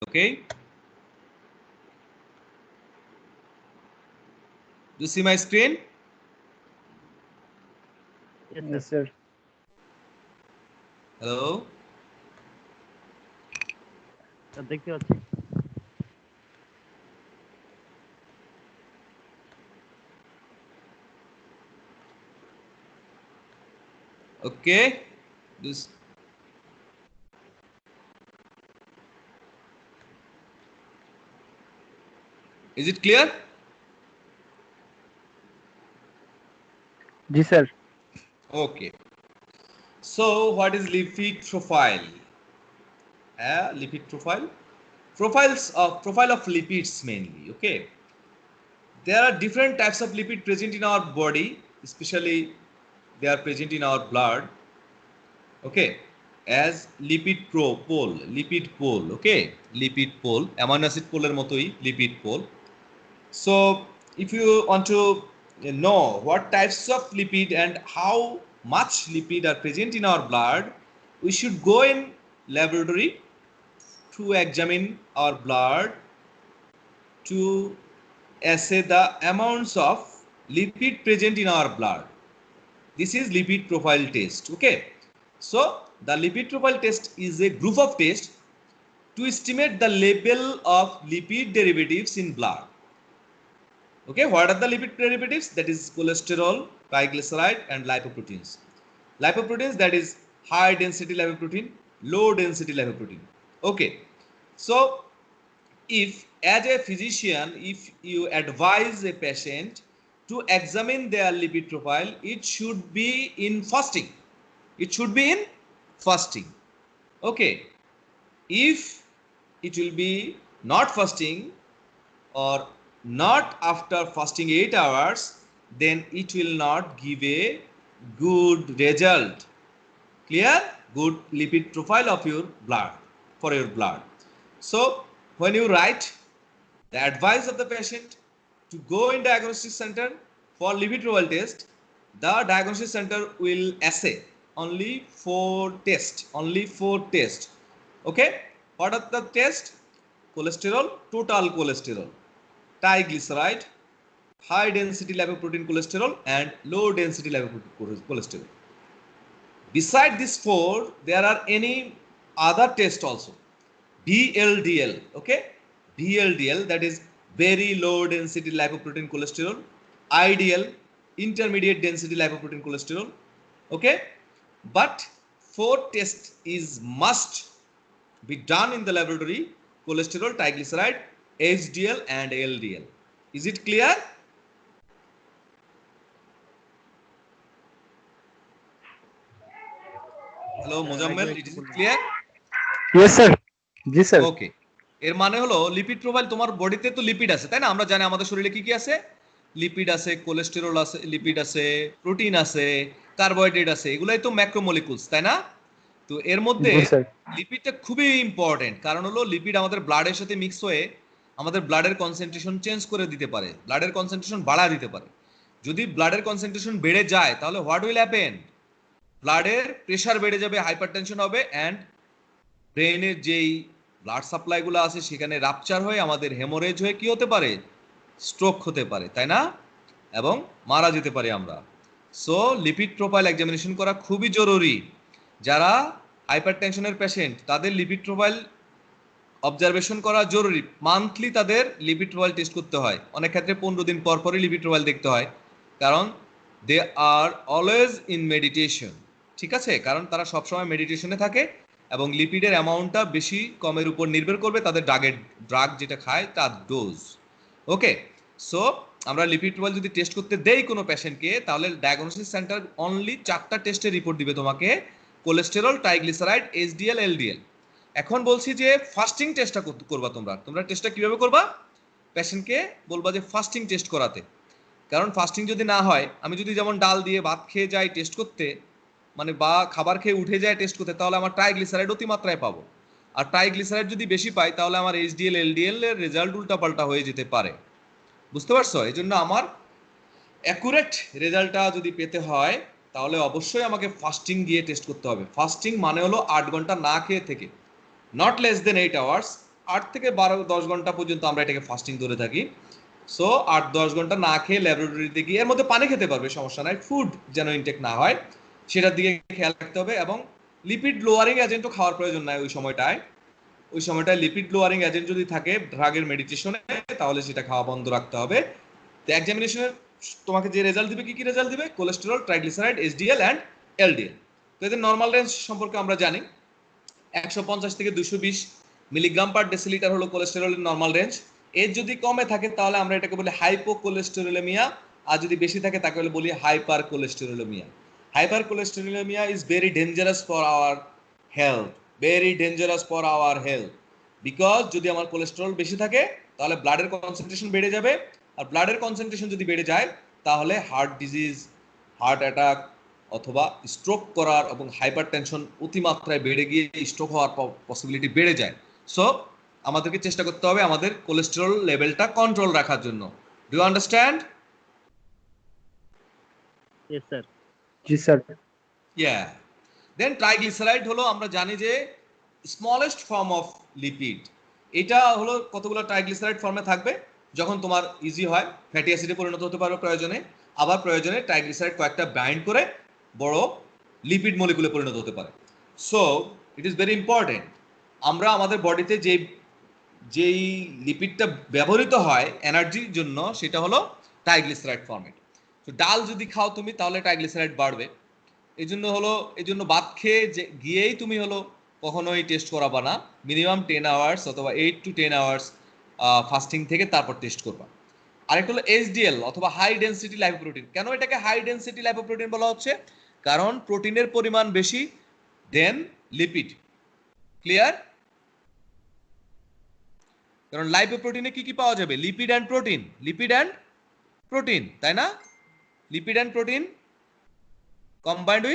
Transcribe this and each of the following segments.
Okay, do you see my screen? Yes, sir. Hello, sir দেখতে পাচ্ছি। okay, this is it clear? G sir. Okay, so what is lipid profile? Lipid profile, profile of lipids mainly. Okay, there are different types of lipid present in our body, especially they are present in our blood. Okay, as lipid pole. Okay, lipid pole, amino acid pole motoi lipid pole. So if you want to know what types of lipid and how much lipid are present in our blood, we should go in laboratory to examine our blood to assay the amounts of lipid present in our blood. This is lipid profile test. Okay, so the lipid profile test is a group of tests to estimate the level of lipid derivatives in blood. Okay, what are the lipid derivatives? That is cholesterol, triglyceride and lipoproteins. Lipoproteins, that is high density lipoprotein, low density lipoprotein. Okay, so if as a physician, if you advise a patient to examine their lipid profile, it should be in fasting. It should be in fasting. Okay, if it will be not fasting or not after fasting 8 hours, then it will not give a good result. Clear? Good lipid profile of your blood, for your blood. So when you write the advice of the patient to go in diagnostic center for lipid profile test, the diagnostic center will assay only four tests. Okay, what are the tests? Cholesterol, total cholesterol, triglyceride, high density lipoprotein cholesterol and low density lipoprotein cholesterol. Beside these four, there are any other test also. VLDL. Okay, VLDL, that is very low density lipoprotein cholesterol. IDL, intermediate density lipoprotein cholesterol. Okay, but four tests is must be done in the laboratory: cholesterol, triglyceride, HDL and LDL. Is it clear? Hello Mozammel, it is clear? Yes sir. জি sir. Okay, এর মানে হলো lipid profile, তোমার বডিতে তো lipid আছে তাই না? আমরা জানি আমাদের শরীরে কি কি আছে, লিপিড আছে, কোলেস্টেরল আছে, লিপিড আছে, প্রোটিন আছে, কার্বোহাইড্রেট আছে, এগুলাই তো ম্যাক্রোমলিকুলস তাই না? তো এর মধ্যে জি স্যার। লিপিডটা খুবই ইম্পর্টেন্ট, কারণ হলো লিপিড আমাদের ব্লাডের সাথে মিক্স হয়ে আমাদের ব্লাডের কনসেন্ট্রেশন চেঞ্জ করে দিতে পারে, ব্লাডের কনসেন্ট্রেশন বাড়া দিতে পারে। যদি ব্লাডের কনসেন্ট্রেশন বেড়ে যায় তাহলে হোয়াট উইল হ্যাপেন? ব্লাডের প্রেশার বেড়ে যাবে, হাইপারটেনশন হবে অ্যান্ড ব্রেনের যেই ব্লাড সাপ্লাইগুলো আছে সেখানে রাপচার হয়ে আমাদের হেমোরেজ হয়ে কি হতে পারে? স্ট্রোক হতে পারে তাই না? এবং মারা যেতে পারি আমরা। সো লিপিড প্রোফাইল এক্সামিনেশন করা খুবই জরুরি। যারা হাইপারটেনশনের পেশেন্ট তাদের লিপিড প্রোফাইল অবজারভেশন করা জরুরি। মান্থলি তাদের লিপিড প্রোফাইল টেস্ট করতে হয়, অনেক ক্ষেত্রে 15 দিন পর পরই লিপিড প্রোফাইল দেখতে হয়, কারণ দে আর অলওয়েজ ইন মেডিটেশন। ঠিক আছে, কারণ তারা সবসময় মেডিটেশনে থাকে এবং লিপিডের অ্যামাউন্টটা বেশি কমের উপর নির্ভর করবে তাদের ড্রাগ যেটা খায় তার ডোজ। ওকে, সো আমরা লিপিড প্রোফাইল যদি টেস্ট করতে দেই কোনো পেশেন্টকে, তাহলে ডায়াগনোসিস সেন্টার অনলি 4টা টেস্টের রিপোর্ট দিবে তোমাকে: কোলেস্টেরল, ট্রাইগ্লিসারাইড, এইচডিএল, এলডিএল। এখন বলছি যে ফাস্টিং টেস্টটা করবা তোমরা টেস্টটা কিভাবে করবা? পেশেন্টকে বলবা যে ফাস্টিং টেস্ট করাতে, কারণ ফাস্টিং যদি না হয়, আমি যদি যেমন ডাল দিয়ে ভাত খেয়ে যাই টেস্ট করতে, মানে বা খাবার খেয়ে উঠে যায় টেস্ট করতে, তাহলে আমার ট্রাইগ্লিসারাইড অতিমাত্রায় পাবো। আর ট্রাইগ্লিসারাইড যদি বেশি পাই তাহলে আমার এইচডিএল এলডিএল এর রেজাল্ট উল্টাপাল্টা হয়ে যেতে পারে। বুঝতে পারছো? এই জন্য আমার অ্যাকুরেট রেজাল্টটা যদি পেতে হয় তাহলে অবশ্যই আমাকে ফাস্টিং দিয়ে টেস্ট করতে হবে। ফাস্টিং মানে হলো 8 ঘন্টা না খেয়ে থেকে, নট লেস দেন 8 আওয়ার্স, 8 থেকে 12-10 ঘন্টা পর্যন্ত আমরা এটাকে ফাস্টিং ধরে থাকি। সো 8-10 ঘন্টা না খেয়ে ল্যাবরেটরিতে গিয়ে, এর মধ্যে পানি খেতে পারবে, সমস্যা নাই, ফুড যেন ইনটেক না হয় সেটার দিকে খেয়াল রাখতে হবে। এবং লিপিড লোয়ারিং এজেন্টও খাওয়ার প্রয়োজন নাই ওই সময়টায় লিপিড লোয়ারিং এজেন্ট যদি থাকে ড্রাগের মেডিটেশনে, তাহলে সেটা খাওয়া বন্ধ রাখতে হবে। তো এক্সামিনেশনে তোমাকে যে রেজাল্ট দিবে, কি কি রেজাল্ট দিবে? Cholesterol, triglyceride, SDL and LDL. তো এদের নর্মাল রেঞ্জ সম্পর্কে আমরা জানি 150 থেকে 220 মিলিগ্রাম পার ডেসিলিটার হলো কোলেস্টেরলের নর্মাল রেঞ্জ। এর যদি কমে থাকে তাহলে আমরা এটাকে বলি হাইপোকোলেস্টেরোলেমিয়া, আর যদি বেশি থাকে তাকে বলি hyper cholesterolaemia. Hyper cholesterolaemia is very dangerous for our health, very dangerous for our health, because যদি আমার কোলেস্টেরল বেশি থাকে তাহলে ব্লাডের কনসেন্ট্রেশন বেড়ে যাবে, আর ব্লাডের কনসেন্ট্রেশন যদি বেড়ে যায় তাহলে হার্ট ডিজিজ, হার্ট অ্যাটাক অথবা স্ট্রোক করার এবং হাইপার টেনশন অতিমাত্রায় বেড়ে গিয়ে স্ট্রোক হওয়ার পসিবিলিটি বেড়ে যায়। সো আমাদেরকে চেষ্টা করতে হবে আমাদের কোলেস্টেরল লেভেলটা কন্ট্রোল রাখার জন্য। Do you understand? Yes sir. জি স্যার। ইয়া। দেন ট্রাইগ্লিসারাইড হলো, আমরা জানি যে স্মলেস্ট ফর্ম অফ লিপিড। এটা হলো কতগুলো ট্রাইগ্লিসারাইড ফর্মে থাকবে, যখন তোমার ইজি হয় ফ্যাটি অ্যাসিডে পরিণত হতে পারবে প্রয়োজনে, আবার প্রয়োজনে ট্রাইগ্লিসারাইড কয়েকটা বাইন্ড করে বড় লিপিড মলিকুলে পরিণত হতে পারে। So it is very important, আমরা আমাদের বডিতে যেই লিপিডটা ব্যবহৃত হয় এনার্জির জন্য সেটা হলো ট্রাইগ্লিসারাইড ফর্মেট। তো ডাল যদি খাও তুমি তাহলে ট্রাইগ্লিসারাইড বাড়বে। এই জন্য ভাত খেয়ে গিয়েই তুমি কখনোই টেস্ট করাবা না, মিনিমাম 10 আওয়ার্স অথবা 8 to 10 আওয়ার্স ফাস্টিং থেকে তারপর টেস্ট করবা। আরেকটা হলো এসডিএল অথবা হাই ডেনসিটি লাইপোপ্রোটিন। কেন এটাকে হাই ডেনসিটি লাইপোপ্রোটিন বলা হচ্ছে? কারণ প্রোটিনের পরিমাণ বেশি দেন লিপিড। ক্লিয়ার? কারণ লাইপোপ্রোটিনে কি কি পাওয়া যাবে? লিপিড অ্যান্ড প্রোটিন, তাই না? Lipid and protein combined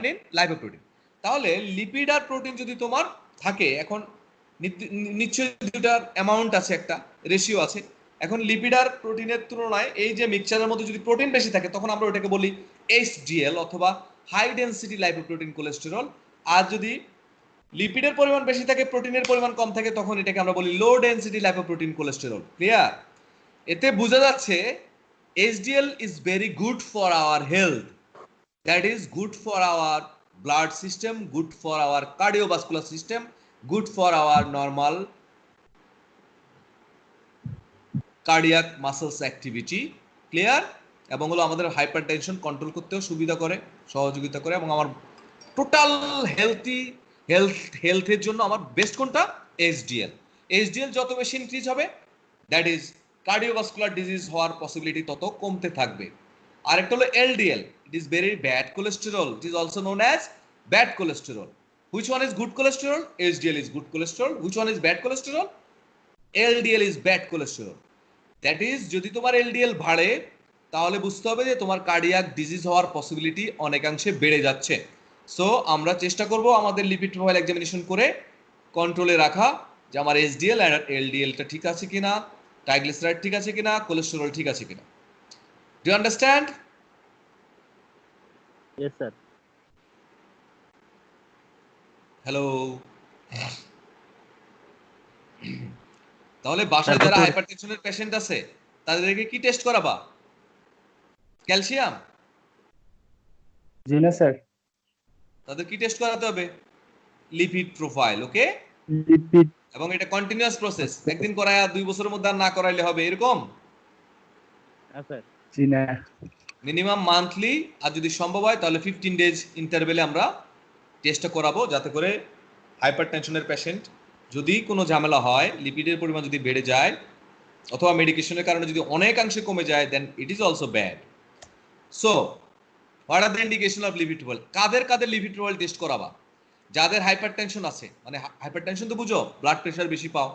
in lipoprotein. তাহলে লিপিড আর প্রোটিন যদি তোমার থাকে, এখন নিশ্চয়ই দুটার অ্যামাউন্ট আছে, একটা রেশিও আছে। এখন লিপিড আর প্রোটিনের তুলনায় এই যে মিক্সচারের মধ্যে যদি প্রোটিন বেশি থাকে তখন আমরা ওটাকে বলি এইচডিএল অথবা হাই ডেনসিটি লাইপোপ্রোটিন কোলেস্টেরল। আর যদি লিপিডের পরিমাণ বেশি থাকে প্রোটিনের পরিমাণ কম থাকে তখন এটাকে আমরা বলি লো ডেনসিটি লাইপোপ্রোটিন কোলেস্টেরল। ক্লিয়ার? এতে বোঝা যাচ্ছে HDL is very good for our health, that is good for our blood system, good for our cardiovascular system, good for our normal cardiac muscles activity. Clear? এবং হলো আমাদের hypertension control করতেও সুবিধা করে, সহযোগিতা করে, এবং আমার টোটাল হেলথের জন্য আমার বেস্ট কোনটা? এইচডিএল যত বেশি ইনক্রিজ হবে দ্যাট ইজ কার্ডিওভাস্কুলার ডিজিজ হওয়ার পসিবিলিটি তত কমতে থাকবে। আরেকটা হলো LDL, it is very bad cholesterol, it is also known as bad cholesterol. Which one is good cholesterol? HDL is good cholesterol. Which one is bad cholesterol? LDL is bad cholesterol. That is যদি তোমার LDL বাড়ে তাহলে বুঝতে হবে যে তোমার cardiac disease হওয়ার possibility অনেকাংশে বেড়ে যাচ্ছে। সো আমরা চেষ্টা করব আমাদের লিপিড প্রোফাইল এক্সামিনেশন করে কন্ট্রোলে রাখা যে আমার এইচডিএল আর এলডিএলটা ঠিক আছে কিনা, ট্রাইগ্লিসারাইড ঠিক আছে কিনা, কোলেস্টেরল ঠিক আছে কিনা। Do you understand? Yes sir. Hello. তাহলে বাসায় যারা হাইপারটেনশনের পেশেন্ট আছে তাদেরকে কি টেস্ট করাবা? ক্যালসিয়াম? জি না স্যার। তাদের কি টেস্ট করাতে হবে? Lipid profile. ওকে? লিপিড। এবং এটা কন্টিনিউয়াস প্রসেস, একদিন করায় 2 বছরের মধ্যে আর না করাইলে হবে এরকম? হ্যাঁ স্যার। জি না। মিনিমাম মান্থলি, আর যদি সম্ভব হয় তাহলে 15 ডেজ ইন্টারভ্যালে আমরা টেস্টটা করাবো, যাতে করে হাইপারটেনশনের পেশেন্ট যদি কোনো ঝামেলা হয়, লিপিডের পরিমাণ যদি বেড়ে যায় অথবা মেডিকেশনের কারণে যদি অনেকাংশে কমে যায়, then it is also bad. So what are the indication of lipid profile? কাদের লিপিড প্রোফাইল টেস্ট করাবা? যাদের হাইপারটেনশন আছে, মানে হাইপারটেনশন তো বুঝো, ব্লাড প্রেশার বেশি পাও,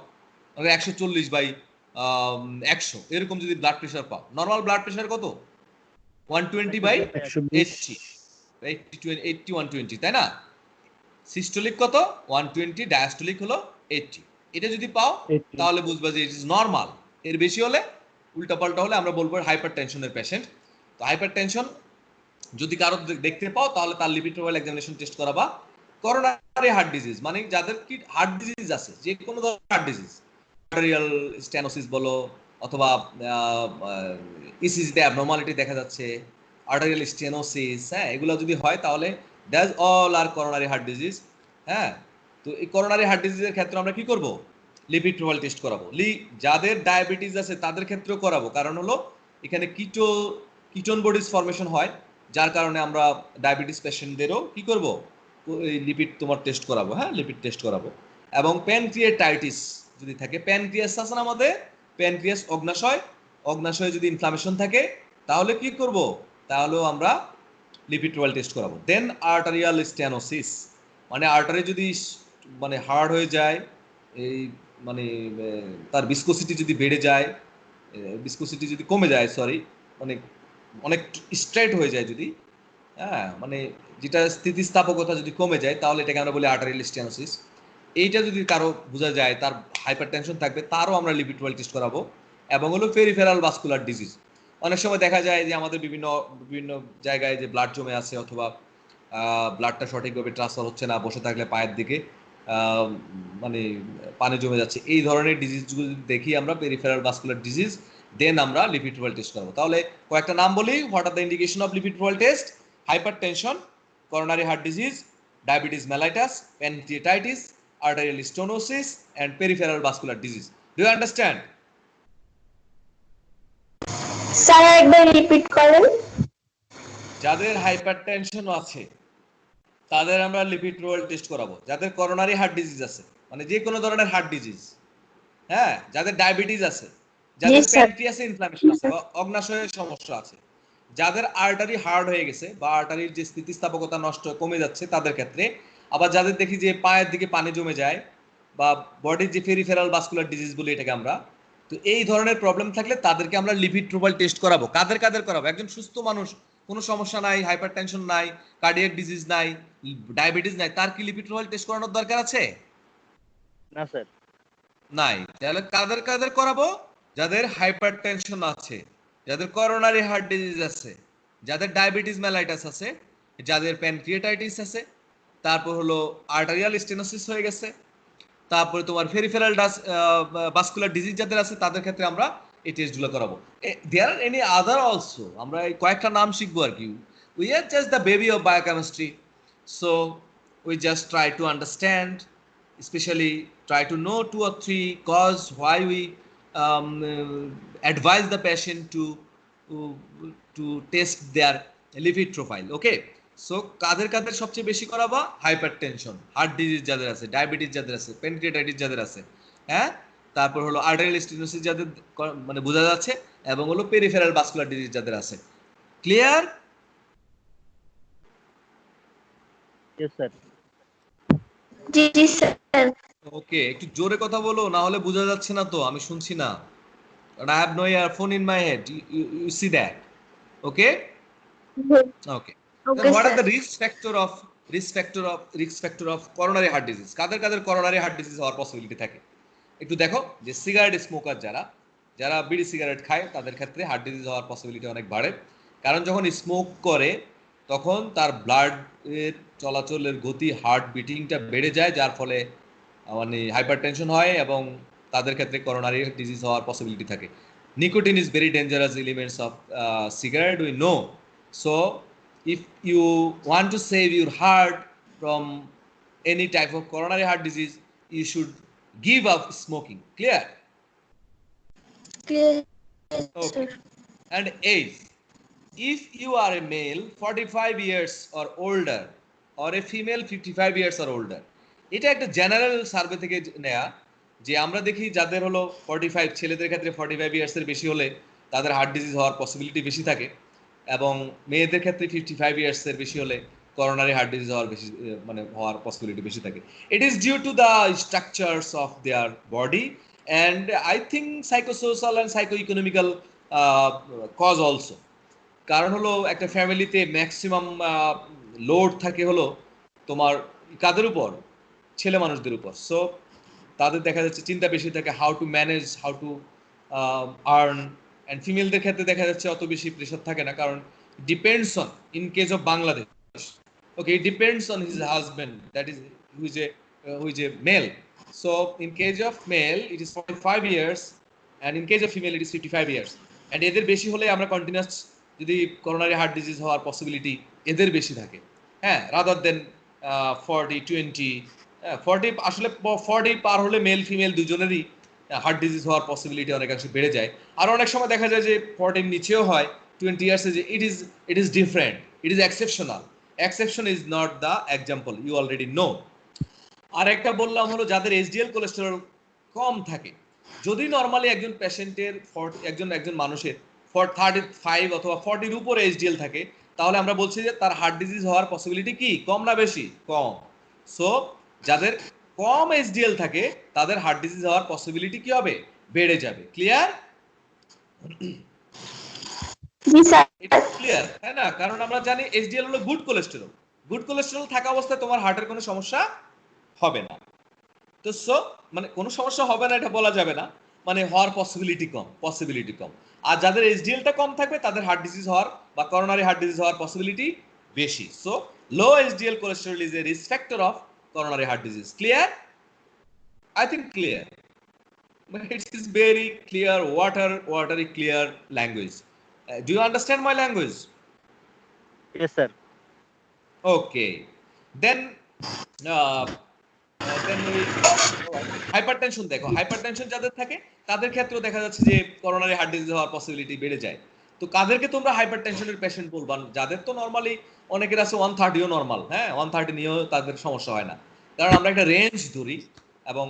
140/100 এরকম যদি ব্লাড প্রেশার পাও। নর্মাল ব্লাড প্রেশার কত? 120/80, 120, তাই না? সিস্টোলিক কত? 120, ডায়াস্টোলিক হলো 80। এটা যদি পাও তাহলে বুঝবা যে ইট ইজ নরমাল। এর বেশি হলে, উল্টাপাল্টা হলে আমরা বলবো হাইপারটেনশনের পেশেন্ট। তো হাইপারটেনশন যদি কারো দেখতে পাও তাহলে তার লিপিড প্রোফাইল এক্সামিনেশন টেস্ট করাবা। করোনারি হার্ট ডিজিজ মানে যাদের কি হার্ট ডিজিজ আছে, যে কোনো ধরনের হার্ট ডিজিজ, আর্টারিয়াল স্টেনোসিস বলো অথবা ইসিজিতে অ্যাবনর্মালিটি দেখা যাচ্ছে, আর্টারিয়াল স্টেনোসিস, হ্যাঁ, এগুলো যদি হয় তাহলে that's all are coronary heart disease. হ্যাঁ, তো এই করোনারি হার্ট ডিজিজের ক্ষেত্রে আমরা কি করব? লিপিড প্রোফাইল টেস্ট করাবো। যাদের ডায়াবেটিস আছে তাদের ক্ষেত্রেও করাবো, কারণ হলো এখানে কিটোন বডিজ ফর্মেশন হয়, যার কারণে আমরা ডায়াবেটিস পেশেন্টদেরও কি করব? লিপিড তোমার টেস্ট করাবো। হ্যাঁ, লিপিড টেস্ট করাবো। এবং প্যানক্রিয়াটাইটিস যদি থাকে, প্যানক্রিয়াস আছে না আমাদের, প্যানক্রিয়াস অগ্নাশয়ে যদি ইনফ্লামেশন থাকে তাহলে কি করব? তাহলেও আমরা লিপিড প্রোফাইল টেস্ট করাবো। দেন আর্টারিয়াল স্টেনোসিস মানে আর্টারি যদি মানে হার্ড হয়ে যায়, এই মানে তার ভিসকোসিটি যদি বেড়ে যায়, ভিসকোসিটি যদি কমে যায়, সরি, মানে অনেক স্ট্রেট হয়ে যায় যদি, হ্যাঁ, মানে যেটা স্থিতিস্থাপকতা যদি কমে যায় তাহলে এটাকে আমরা বলি আর্টারিয়াল স্টেনোসিস। এইটা যদি কারো বোঝা যায় তার হাইপার টেনশন থাকবে, তারও আমরা লিপিড প্রোফাইল টেস্ট করাবো। এবং হলো পেরিফেরাল ভাস্কুলার ডিজিজ, অনেক সময় দেখা যায় যে আমাদের বিভিন্ন বিভিন্ন জায়গায় যে ব্লাড জমে আছে অথবা ব্লাডটা সঠিকভাবে ট্রান্সফার হচ্ছে না, বসে থাকলে পায়ের দিকে মানে পানি জমে যাচ্ছে, এই ধরনের ডিজিজগুলো যদি দেখি আমরা পেরিফেরাল ভাস্কুলার ডিজিজ, দেন আমরা লিপিড প্রোফাইল টেস্ট করবো। তাহলে কয়েকটা নাম বলি, what are the indication of lipid profile test? Hypertension, coronary heart disease, diabetes mellitus, pancreatitis, arterial stenosis, and peripheral vascular disease. Do you understand? Sir একবার repeat করেন। যাদের hypertension আছে তাদের আমরা লিপিড প্রোফাইল টেস্ট করাবো। যাদের করোনারি হার্ট ডিজিজ আছে মানে যে কোনো ধরনের হার্ট ডিজিজ, হ্যাঁ, যাদের ডায়াবেটিস আছে, যাদের প্যানক্রিয়াসে ইনফ্লামেশন আছে বা অগ্নাশয়ের সমস্যা আছে, যাদের আর্টারি হার্ড হয়ে গেছে বা আর্টারির যে স্থিতিস্থাপকতা নষ্ট কমে যাচ্ছে তাদের ক্ষেত্রে, আবার যাদের দেখি যে পায়ের দিকে পানি জমে যায় বা বডির যে পেরিফেরাল ভাস্কুলার ডিজিজ বলি এটাকে আমরা, তো এই ধরনের প্রবলেম থাকলে তাদেরকে আমরা লিপিড প্রোফাইল টেস্ট করাবো। কাদের কাদের করাবো? একজন সুস্থ মানুষ, কোনো সমস্যা নাই, হাইপারটেনশন নাই, কার্ডিয়াক ডিজিজ নাই, ডায়াবেটিস নাই, তার কি লিপিড প্রোফাইল টেস্ট করানোর দরকার আছে? না স্যার। নাই। তাহলে কাদের কাদের করাবো? যাদের হাইপারটেনশন আছে, যাদের করোনারি হার্ট ডিজিজ আছে, যাদের ডায়াবেটিস মেলাইটাস আছে, যাদের প্যানক্রিয়াটাইটিস আছে, তারপর হলো আর্টারিয়াল স্টেনোসিস হয়ে গেছে, তারপরে তোমার পেরিফেরাল ভাস্কুলার ডিজিজ যাদের আছে তাদের ক্ষেত্রে আমরা এই টেস্টগুলো করাবো। দেয়ার আর এনি আদার অলসো, আমরা এই কয়েকটা নাম শিখবো আর কি। We are just the baby of biochemistry, so we just try to understand, especially try to know 2 or 3 cause why we advise the patient to test their lipid profile. Okay, so কাদের কাদের সবচেয়ে বেশি করাবা? Hypertension, heart disease যাদের আছে, diabetes যাদের আছে, pancreatitis যাদের আছে, হ্যাঁ, তারপর হলো আর্টারিয়াল স্টেনোসিস যাদের মানে বোঝা যাচ্ছে, এবং হলো পেরিফেরাল ভাস্কুলার ডিজিজ যাদের আছে। ক্লিয়ার? Yes sir. জি জি স্যার। ওকে, একটু জোরে কথা বলো, না হলে বোঝা যাচ্ছে না তো, আমি শুনছি না। And I have no earphone in my head. You see that? Okay? Okay. Then Okay, what are sir. the risk factor of coronary heart disease? কাদের কাদের coronary heart disease হওয়ার পসিবিলিটি থাকে? একটু দেখো যে সিগারেট স্মোকার যারা বিড়ি cigarette খায় তাদের ক্ষেত্রে হার্ট ডিজিজ হওয়ার পসিবিলিটি অনেক বাড়ে। কারণ যখন স্মোক করে তখন তার ব্লাড এর চলাচলের গতি, হার্ট বিটিংটা বেড়ে যায়, যার ফলে মানে হাইপারটেনশন হয় এবং তাদের ক্ষেত্রে করোনারি ডিজিজ হওয়ার পসিবিলিটি থাকে। Nicotine is very dangerous elements of cigarette, we know. So if you want to save your heart from any type of coronary heart disease, you should give up smoking. Clear? Clear, Okay. sir. And age, if you are a male 45 years or older or a female 55 years or older, এটা একটা general survey থেকে নেয়া, যে আমরা দেখি যাদের হলো 45, ছেলেদের ক্ষেত্রে 45 ইয়ার্স এর বেশি হলে তাদের হার্ট ডিজিজ হওয়ার পসিবিলিটি বেশি থাকে, এবং মেয়েদের ক্ষেত্রে 55 ইয়ার্স এর বেশি হলে করোনারি হার্ট ডিজিজ হওয়ার বেশি মানে হওয়ার পসিবিলিটি বেশি থাকে। It is due to the structures of their body and I think psychosocial and psycho economical cause also. কারণ হলো একটা ফ্যামিলিতে ম্যাক্সিমাম লোড থাকে হলো তোমার কাদের উপর? ছেলে মানুষদের উপর। সো তাদের দেখা যাচ্ছে চিন্তা বেশি থাকে, how to manage, how to earn. And ফিমেলদের ক্ষেত্রে দেখা যাচ্ছে অত বেশি প্রেশার থাকে না, কারণ depends on, in case of Bangladesh, Okay, it depends on his husband, that is who is a male. So in case of male it is 45 years and in case of female it is 55 years, and এদের বেশি হলে আমরা continuous যদি coronary heart disease হওয়ার possibility এদের বেশি থাকে, হ্যাঁ, রাদার দেন 40 20 40 আসলে 40 পার হলে মেল ফিমেল দুজনেরই হার্ট ডিজিজ হওয়ার পসিবিলিটি অনেকাংশে বেড়ে যায়। আর অনেক সময় দেখা যায় যে 40 নিচেও হয় 20 ইয়ার্সে, যে it is different, it is exceptional, exception is not the example, you already know. আর একটা বললাম হলো যাদের এইচডিএল কোলেস্টেরল কম থাকে, যদি নরমালি একজন পেশেন্টের একজন মানুষের 35 অথবা 40 এর উপরে এইচডিএল থাকে, তাহলে আমরা বলছি যে তার হার্ট ডিজিজ হওয়ার পসিবিলিটি কি কম না বেশি? কম। সো যাদের কম এইচডিএল থাকে তাদের হার্ট ডিজিজ হওয়ার পসিবিলিটি কি হবে? বেড়ে যাবে। ক্লিয়ার? জি স্যার। এটা ক্লিয়ার, তাই না? কারণ আমরা জানি এইচডিএল হলো গুড কোলেস্টেরল, গুড কোলেস্টেরল থাকা অবস্থায় তোমার হার্টের কোনো সমস্যা হবে না। তো সো মানে কোনো সমস্যা হবে না এটা বলা যাবে না, মানে হওয়ার পসিবিলিটি কম। আর যাদের এইচডিএলটা কম থাকবে তাদের হার্ট ডিজিজ হওয়ার বা করোনারি হার্ট ডিজিজ হওয়ার পসিবিলিটি বেশি। So low HDL cholesterol is a risk factor of coronary heart disease. Clear? I think clear, but it is very clear, watery clear language. Do you understand my language? Yes, sir. Okay. Then hypertension দেখো, hypertension যাদের থাকে তাদের ক্ষেত্রেও দেখা যাচ্ছে যে coronary heart disease হওয়ার possibility বেড়ে যায়। তো কাদেরকে তোমরা হাইপারটেনশনের পেশেন্ট বলবা? যাদের তো নরমালি অনেকের আছে 130ও নরমাল, হ্যাঁ 130 নিয়েও তাদের সমস্যা হয় না, কারণ আমরা একটা রেঞ্জ ধরি এবং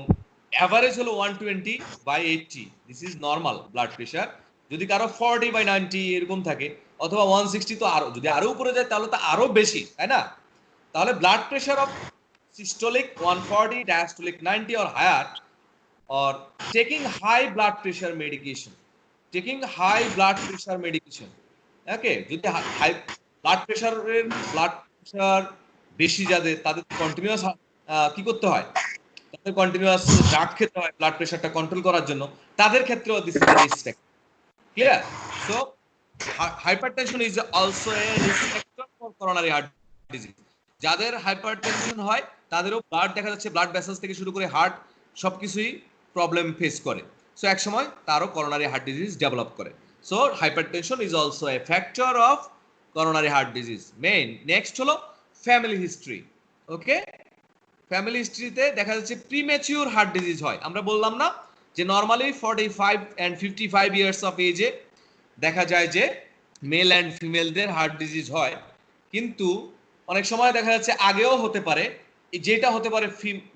অ্যাভারেজ হলো 120/80, this is normal blood pressure. যদি কারো 40/90 এরকম থাকে অথবা 160, তো আরো যদি আরো উপরে যায় তাহলে তো আরো বেশি, তাই না? তাহলে blood pressure of systolic 140, diastolic 90 or higher, or taking high blood pressure medication, okay, যদি হাই ব্লাড প্রেশার বেশি যাদের, তাদের কন্টিনিউয়াস কি করতে হয়? তাদের কন্টিনিউয়াস ড্রাগ খেতে হয় ব্লাড প্রেশারটা কন্ট্রোল করার জন্য, তাদের ক্ষেত্রেও this is a risk factor. Clear? So hypertension is also a risk factor for coronary heart disease. যাদের হাইপারটেনশন হয় তাদেরও ব্লাড দেখা যাচ্ছে, ব্লাড ভেসেলস থেকে শুরু করে হার্ট সবকিছুই প্রবলেম ফেস করে। সো এক সময় তারও করোনারি হার্ট ডিজিজ ডেভেলপ করে। So hypertension is also a factor of coronary heart disease. Main next হলো ফ্যামিলি হিস্ট্রি। ওকে, ফ্যামিলি হিস্ট্রিতে দেখা যাচ্ছে প্রিম্যাচিউর হার্ট ডিজিজ হয়। আমরা বললাম না যে নরমালি 45 and 55 ইয়ার্স অফ এজে দেখা যায় যে মেল অ্যান্ড ফিমেলদের হার্ট ডিজিজ হয়, কিন্তু অনেক সময় দেখা যাচ্ছে আগেও হতে পারে। যেটা হতে পারে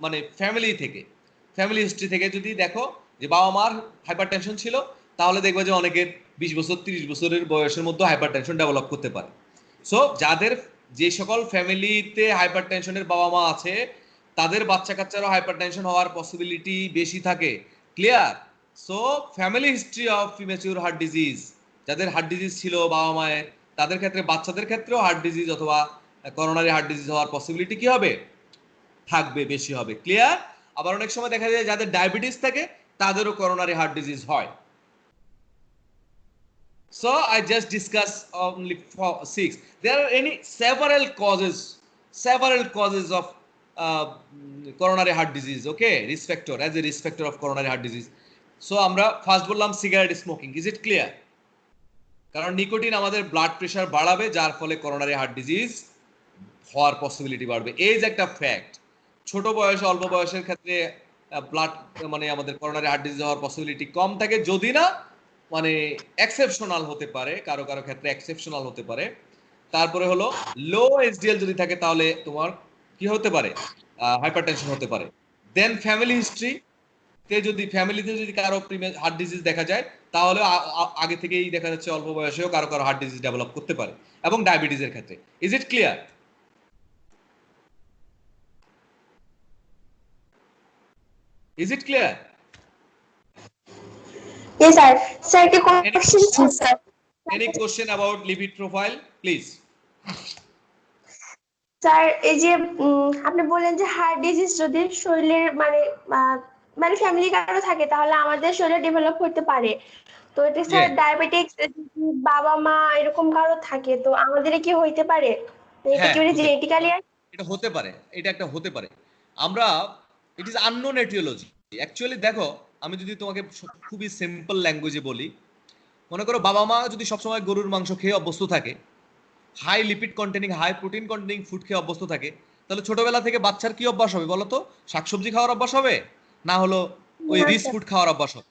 মানে ফ্যামিলি হিস্ট্রি থেকে যদি দেখো যে বাবা মার হাইপারটেনশন ছিল, তাহলে দেখবে যে অনেকের 20 বছর 30 বছরের বয়সের মধ্যে হাইপারটেনশন ডেভেলপ করতে পারে। সো যাদের যে সকল ফ্যামিলিতে হাইপারটেনশনের বাবা মা আছে তাদের বাচ্চা কাচ্চারও হাইপারটেনশন হওয়ার পসিবিলিটি বেশি থাকে। Clear? So family history of premature heart disease, যাদের হার্ট ডিজিজ ছিল বাবা মায়ের, তাদের ক্ষেত্রে বাচ্চাদের ক্ষেত্রেও হার্ট ডিজিজ অথবা করোনারি হার্ট ডিজিজ হওয়ার পসিবিলিটি কি হবে? থাকবে, বেশি হবে। ক্লিয়ার? আবার অনেক সময় দেখা যায় যাদের ডায়াবেটিস থাকে তাদেরও করোনারি হার্ট ডিজিজ হয়। So I just discussed only 6. There are several causes of coronary heart disease. Okay, risk factor, as a risk factor of coronary heart disease. So আমরা ফার্স্ট বললাম cigarette smoking. Is it clear? কারণ nicotine আমাদের blood pressure বাড়াবে, যার ফলে coronary heart disease হওয়ার possibility বাড়বে। Age একটা ফ্যাক্ট। ছোট বয়সে, অল্প বয়সের ক্ষেত্রে ব্লাড মানে আমাদের করোনারি হার্ট ডিজিজ হওয়ার পসিবিলিটি কম থাকে, যদি না মানে এক্সেপশনাল হতে পারে, কারো কারো ক্ষেত্রে এক্সেপশনাল হতে পারে। তারপরে হলো লো এইচডিএল যদি থাকে তাহলে তোমার কি হতে পারে? হাইপারটেনশন হতে পারে। দেন ফ্যামিলি হিস্ট্রি তে ফ্যামিলিতে যদি কারো হার্ট ডিজিজ দেখা যায় তাহলে আগে থেকেই দেখা যাচ্ছে অল্প বয়সেও কারো কারো হার্ট ডিজিজ ডেভেলপ করতে পারে, এবং ডায়াবেটিসের ক্ষেত্রে। Is it clear? Is it clear? Yes, sir. Sir, the question, sir. Any question about lipid profile, please? Sir, এই যে আপনি বললেন যে হার্ট ডিজিজ যদি শরীরের মানে ফ্যামিলি কারো থাকে তাহলে আমাদের শরীরে ডেভেলপ হতে পারে। তো এটা স্যার Yeah. ডায়াবেটিক্স বাবা মা এরকম কারো থাকে তো আমাদের কি হইতে পারে? এটা হ্যাঁ কি জেনেটিক্যালি? এটা হতে পারে, এটা একটা হতে পারে। আমরা it is unknown aetiology actually. দেখো আমি যদি তোমাকে খুবই সিম্পল ল্যাঙ্গুয়েজে বলি, মনে করো বাবা মা যদি সবসময় গরুর মাংস খেয়ে অভ্যস্ত থাকে, high lipid containing high protein containing food খেয়ে অভ্যস্ত থাকে, তাহলে ছোটবেলা থেকে বাচ্চার কি অভ্যাস হবে বলো তো? শাকসবজি খাওয়ার অভ্যাস হবে, না হলো ওই না রিচ স্যার, ফুড খাওয়ার অভ্যাস হবে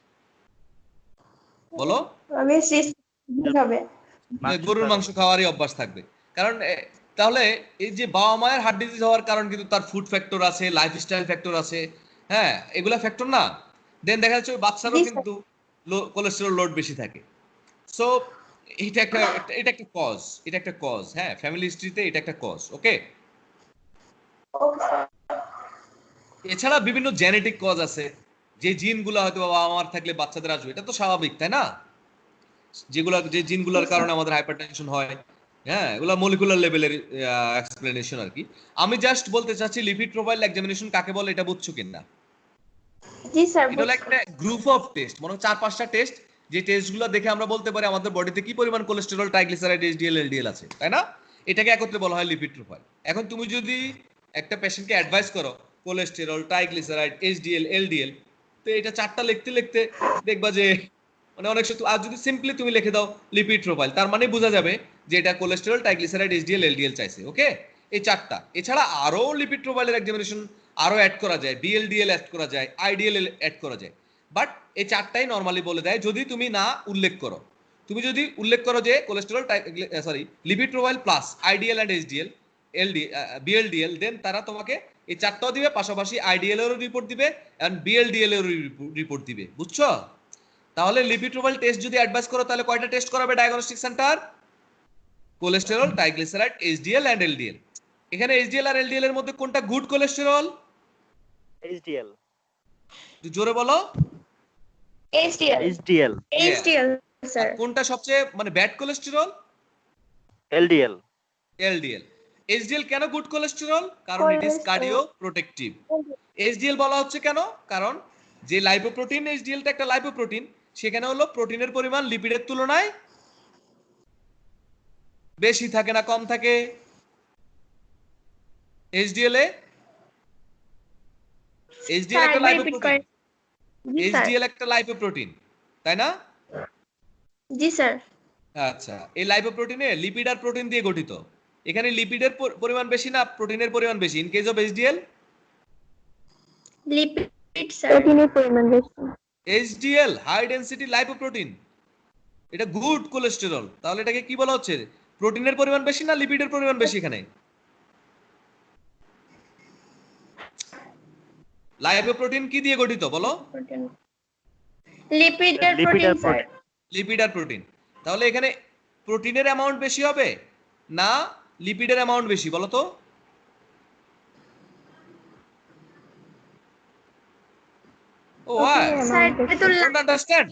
বলো? অবভিয়াসলি হবে। মাংস গরুর খাওয়ার মাংস খাওয়ারই অভ্যাস থাকবে। কারণ তাহলে এই যে বাবা মায়ের হার্ট ডিজিজ হওয়ার কারণ কিন্তু তার ফুড ফ্যাক্টর আছে, লাইফস্টাইল ফ্যাক্টর আছে, হ্যাঁ এগুলা ফ্যাক্টর না? দেন দেখা যাচ্ছে ওই বাচ্চারও জি স্যার। কিন্তু কোলেস্টেরল লোড বেশি থাকে। সো এটা একটা কজ, এটা একটা কজ, হ্যাঁ ফ্যামিলি হিস্ট্রিতে এটা একটা কজ। ওকে, ওকে স্যার। এছাড়া বিভিন্ন জেনেটিক কজ আছে, যে জিনগুলো হয়তো বাবা মার থাকলে বাচ্চাদের আসবে, এটা তো স্বাভাবিক তাই না? যে জিনগুলোর কারণে আমাদের হাইপারটেনশন হয়, হ্যাঁ এগুলা মলিকুলার লেভেলের এক্সপ্লেনেশন আর কি। আমি জাস্ট বলতে চাচ্ছি লিপিড প্রোফাইল এক্সামিনেশন কাকে বলে এটা বুঝছো কিনা? জি স্যার, এটা হলো একটা গ্রুপ অফ টেস্ট, মনে হয় 4-5টা টেস্ট, যে টেস্টগুলো দেখে আমরা বলতে পারি আমাদের বডিতে কি পরিমাণ কোলেস্টেরল, ট্রাইগ্লিসারাইড, এইচডিএল, এলডিএল আছে, তাই না? এটাকে একত্রে বলা হয় লিপিড প্রোফাইল। এখন তুমি যদি একটা পেশেন্টকে অ্যাডভাইস করো কোলেস্টেরল, ট্রাইগ্লিসারাইড, এইচডিএল, এলডিএল, তো এটা 4টা লিখতে লিখতে দেখবা যে মানে অনেক সময় আর যদি সিম্পলি তুমি লিখে দাও লিপিড প্রোফাইল, তার মানে বোঝা যাবে যে এটা কোলেস্টেরল, ট্রাইগ্লিসারাইড, এইচডিএল, এলডিএল চাইছে। ওকে, এই 4টা। এছাড়া আরো লিপিড প্রোফাইলের এক্সামিনেশন আরো অ্যাড করা যায়, বিএলডিএল অ্যাড করা যায়, আইডিএল অ্যাড করা যায়, বাট এই 4টাই নরমালি বলে দেয় যদি তুমি না উল্লেখ করো। তুমি যদি উল্লেখ করো যে cholesterol sorry lipid profile plus IDL and HDL, LD VLDL, then তারা তোমাকে এই 4টাও দিবে, পাশাপাশি আইডিএল এরও রিপোর্ট দিবে এন্ড বিএলডিএল এরও রিপোর্ট দিবে। বুঝছো? তাহলে লিপিড প্রোফাইল টেস্ট যদি অ্যাডভাইস করো তাহলে কয়টা টেস্ট করাবে diagnostic centre? Cholesterol, triglyceride, HDL and LDL. এখানে এইচডিএল আর এলডিএল এর মধ্যে কোনটা গুড কোলেস্টেরল? এইচডিএল। জোরে বলো। এইচডিএল। এইচডিএল। এইচডিএল আর স্যার। কোনটা সবচেয়ে মানে bad cholesterol? LDL. LDL. HDL কেন গুড কোলেস্টেরল? কারণ it is cardio protective. HDL বলা হচ্ছে কেন? কারণ যে লাইপোপ্রোটিন, এইচডিএলটা একটা লাইপোপ্রোটিন, সেখানে হলো প্রোটিনের পরিমাণ লিপিডের তুলনায় বেশি থাকে না কম থাকে? এইচডিএল এ এইচডিএল একটা লাইপোপ্রোটিন, জি স্যার। এইচডিএল একটা লাইপোপ্রোটিন, তাই না? জি স্যার। আচ্ছা, এই লাইপোপ্রোটিনে লিপিড আর প্রোটিন দিয়ে গঠিত। এখানে লিপিডের পরিমাণ বেশি না প্রোটিনের পরিমাণ বেশি? In case of HDL lipid sir. প্রোটিনের পরিমাণ বেশি। এইচডিএল হাই ডেনসিটি লাইপোপ্রোটিন, এটা গুড কোলেস্টেরল। তাহলে এটাকে কি বলা হচ্ছে? প্রোটিনের পরিমাণ বেশি না লিপিডের পরিমাণ বেশি? এখানে লাইপোপ্রোটিন কি দিয়ে গঠিত বলো? লিপিড আর লিপিড প্রোটিন আর স্যার। প্রোটিন। লিপিড আর প্রোটিন। তাহলে এখানে প্রোটিনের অ্যামাউন্ট বেশি হবে না লিপিডের অ্যামাউন্ট বেশি বলো তো? ও স্যার এটা তো ডোন্ট আন্ডারস্ট্যান্ড।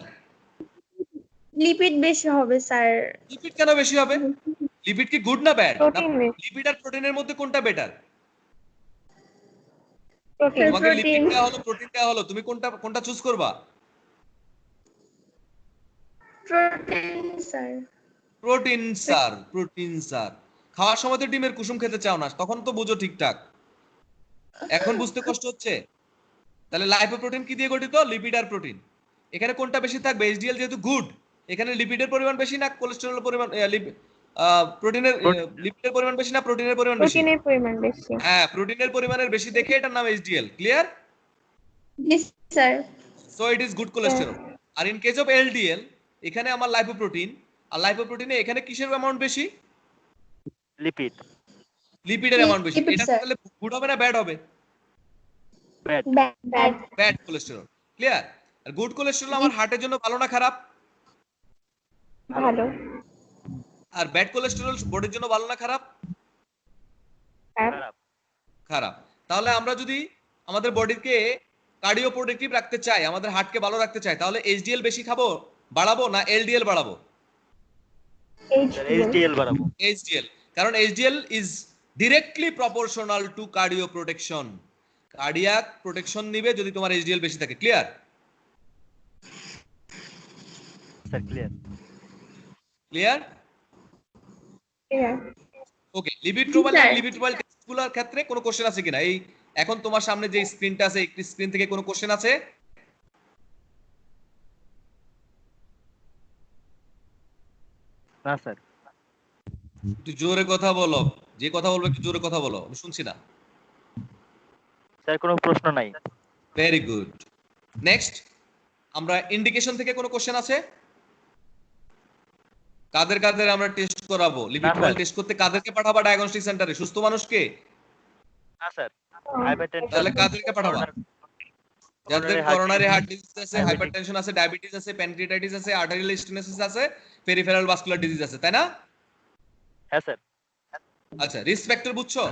লিপিড বেশি হবে স্যার। লিপিড কেন বেশি হবে? লিপিড কি গুড না ব্যাড? না প্রোটিন বেশি। লিপিড আর প্রোটিনের মধ্যে কোনটা বেটার? প্রোটিন। তোমাকে লিপিড দেওয়া হলো, প্রোটিন দেওয়া হলো, তুমি কোনটা কোনটা চুজ করবা? Protein sir. Protein sir, protein sir. খাওয়ার সময় তো ডিমের কুসুম খেতে চাও না, তখন তো বুঝো ঠিকঠাক। এখন বুঝতে কষ্ট হচ্ছে? তাহলে লাইপোপ্রোটিন কি দিয়ে গঠিত? লিপিড আর প্রোটিন। এখানে কোনটা বেশি থাকবে? এইচডিএল যেহেতু গুড, এখানে লিপিডের পরিমাণ বেশি না কোলেস্টেরলের পরিমাণ প্রোটিনের লিপিডের পরিমাণ বেশি না প্রোটিনের পরিমাণ বেশি? প্রোটিনের পরিমাণ বেশি। হ্যাঁ, প্রোটিনের পরিমাণের বেশি দেখে এটার নাম এইচডিএল। ক্লিয়ার? জি sir. So it is good cholesterol. আর ইন কেস অফ এলডিএল, এখানে আমার লাইপোপ্রোটিন, আর লাইপোপ্রোটিনে এখানে কিসের অ্যামাউন্ট বেশি? লিপিড। লিপিডের অ্যামাউন্ট বেশি। লিপিড এটা স্যার। তাহলে গুড হবে না ব্যাড হবে? Bad. Bad. Bad cholesterol. Clear? আর গুড কোলেস্টেরল আমার হার্টের জন্য ভালো না খারাপ? ভালো। আর ব্যাড কোলেস্টেরল বডির জন্য ভালো না খারাপ? খারাপ। খারাপ। তাহলে আমরা যদি আমাদের বডিকে কার্ডিও প্রোটেক্টিভ রাখতে চাই, আমাদের হার্টকে ভালো রাখতে চাই, তাহলে এইচডিএল বেশি খাবো বাড়াবো না এলডিএল বাড়াবো? এইচডিএল বাড়াবো। এইচডিএল। কারণ HDL is directly proportional to cardio protection. Cardiac protection নিবে যদি তোমার এইচডিএল বেশি থাকে। Clear? Sir clear. Clear? Okay, lipid profile sir. And lipid profile টেস্টগুলোর ক্ষেত্রে কোনো কোশ্চেন আছে কিনা? এই এখন তোমার সামনে যে স্ক্রিনটা আছে, এই স্ক্রিন থেকে কোনো কোশ্চেন আছে? না স্যার। একটু জোরে কথা বলো, যে কথা বলবে একটু জোরে কথা বলো, আমি শুনছি না। স্যার কোনো প্রশ্ন নাই। Very good. নেক্সট, আমরা ইন্ডিকেশন থেকে কোনো কোশ্চেন আছে? কাদের কাদের আমরা টেস্ট করাবো? লিপিড না, প্রোফাইল স্যার। টেস্ট করতে কাদেরকে পাঠাবা ডায়াগনস্টিক সেন্টারে? সুস্থ মানুষকে? না স্যার, হাইপারটেনশন, তাহলে কাদেরকে পাঠাবা? যাদের করোনারি হার্ট ডিজিজ আছে, হাইপারটেনশন আছে, ডায়াবেটিস আছে, প্যানক্রিয়াটাইটিস আছে, আর্টারিয়াল স্টেনোসিস আছে, পেরিফেরাল ভাস্কুলার ডিজিজ আছে, তাই না? হ্যাঁ স্যার। আচ্ছা, রিস্ক ফ্যাক্টর বুঝছো?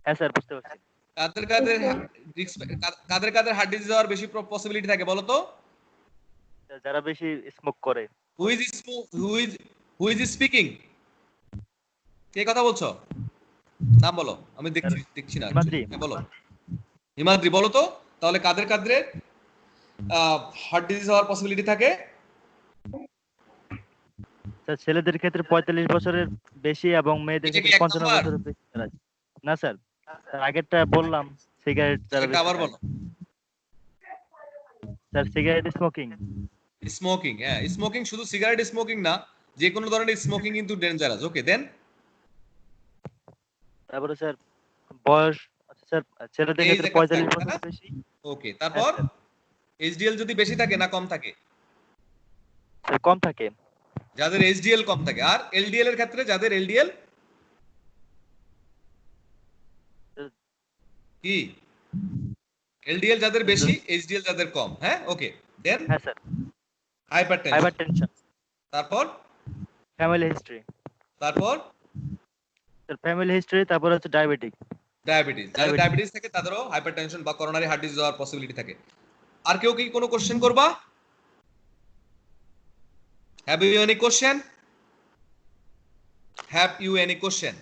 হ্যাঁ স্যার, বুঝতে পারছি। কাদের কাদের কাদের কাদের হার্ট ডিজিজ হওয়ার বেশি পসিবিলিটি থাকে বলো তো? যারা বেশি স্মোক করে। Who is speaking? কে কথা বলছো? নাম বলো, আমি দেখছি না। হিমাদ্রি। বলো, হিমাদ্রি বলো তো, তাহলে কাদের কাদের হার্ট ডিজিজ হওয়ার পসিবিলিটি থাকে? স্যার ছেলেদের ক্ষেত্রে 45 বছরের বেশি এবং মেয়েদের এটা কি ক্ষেত্রে এক 55 নাম্বার? বছরের বেশি। না স্যার, আগেরটা বললাম, সিগারেট যারা এটা বেশি আবার খায়। বলো। Sir cigarette smoking. স্মোকিং, হ্যাঁ, স্মোকিং শুধু সিগারেট স্মোকিং না, যে কোনো ধরনের স্মোকিং কিন্তু ডেঞ্জারাস। ওকে, দেন তারপরে স্যার বয়স, আচ্ছা স্যার ছেলেদের এই ক্ষেত্রে একটা 45 ফ্যাক্টর, বছরের বেশি। ওকে, তারপর হ্যাঁ, এইচডিএল যদি বেশি থাকে না কম থাকে? স্যার কম থাকে। যাদের এইচডিএল কম থাকে। আর এলডিএল এর ক্ষেত্রে যাদের এলডিএল কি? এলডিএল যাদের বেশি, এইচডিএল যাদের কম। হ্যাঁ, ওকে, দেন হ্যাঁ স্যার। হাইপারটেনশন, হাইপারটেনশন, তারপর ফ্যামিলি হিস্ট্রি। তারপর স্যার ফ্যামিলি হিস্ট্রি, তারপর হচ্ছে ডায়াবেটিক। ডায়াবেটিস, যাদের ডায়াবেটিস থাকে তাদেরও হাইপারটেনশন বা করোনারি হার্ট ডিজিজ হওয়ার পসিবিলিটি থাকে। আর কেউ কি কোনো কোশ্চেন করবা? Have you any question? Have you any question?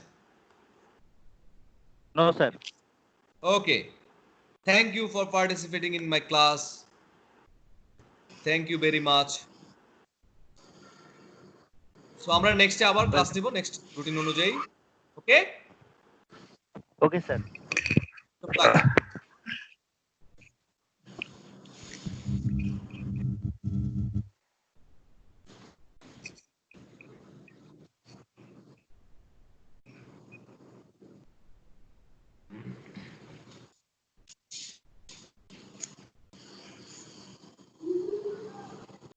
No sir. Okay. Thank you for participating in my class. Thank you very much. So আমরা নেক্সটে আবার ক্লাস নিব নেক্সট রুটিন অনুযায়ী। ওকে? Okay sir. Bye.